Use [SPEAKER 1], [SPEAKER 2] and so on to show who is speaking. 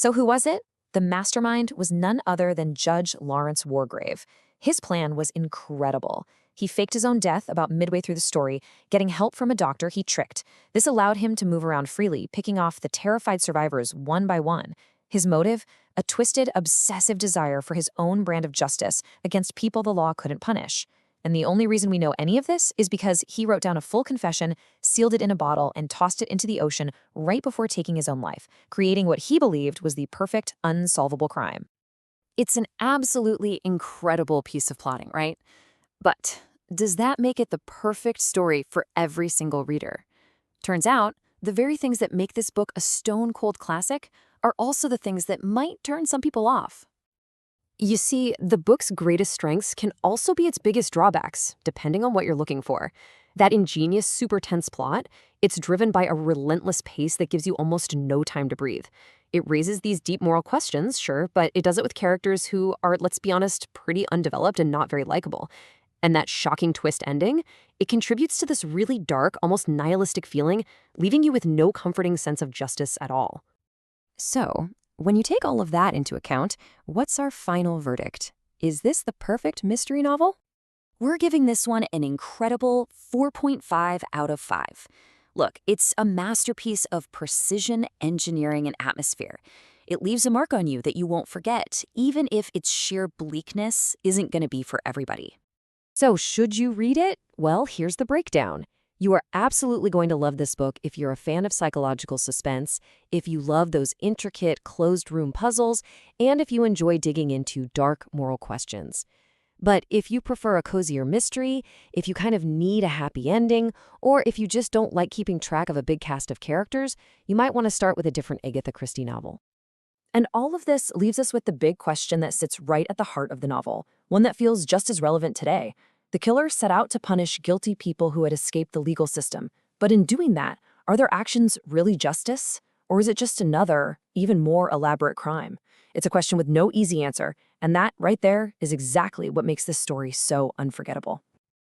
[SPEAKER 1] So who was it? The mastermind was none other than Judge Lawrence Wargrave. His plan was incredible. He faked his own death about midway through the story, getting help from a doctor he tricked. This allowed him to move around freely, picking off the terrified survivors one by one. His motive? A twisted, obsessive desire for his own brand of justice against people the law couldn't punish. And the only reason we know any of this is because he wrote down a full confession, sealed it in a bottle, and tossed it into the ocean right before taking his own life, creating what he believed was the perfect, unsolvable crime.
[SPEAKER 2] It's an absolutely incredible piece of plotting, right? But does that make it the perfect story for every single reader? Turns out, the very things that make this book a stone-cold classic are also the things that might turn some people off. You see, the book's greatest strengths can also be its biggest drawbacks, depending on what you're looking for. That ingenious, super tense plot, it's driven by a relentless pace that gives you almost no time to breathe. It raises these deep moral questions, sure, but it does it with characters who are, let's be honest, pretty undeveloped and not very likable. And that shocking twist ending, it contributes to this really dark, almost nihilistic feeling, leaving you with no comforting sense of justice at all. So, when you take all of that into account, what's our final verdict? Is this the perfect mystery novel?
[SPEAKER 3] We're giving this one an incredible 4.5 out of 5. Look, it's a masterpiece of precision engineering and atmosphere. It leaves a mark on you that you won't forget, even if its sheer bleakness isn't going to be for everybody.
[SPEAKER 1] So, should you read it? Well, here's the breakdown. You are absolutely going to love this book if you're a fan of psychological suspense, if you love those intricate, closed-room puzzles, and if you enjoy digging into dark moral questions. But if you prefer a cozier mystery, if you kind of need a happy ending, or if you just don't like keeping track of a big cast of characters, you might want to start with a different Agatha Christie novel. And all of this leaves us with the big question that sits right at the heart of the novel, one that feels just as relevant today. The killer set out to punish guilty people who had escaped the legal system. But in doing that, are their actions really justice? Or is it just another, even more elaborate crime? It's a question with no easy answer, and that right there is exactly what makes this story so unforgettable.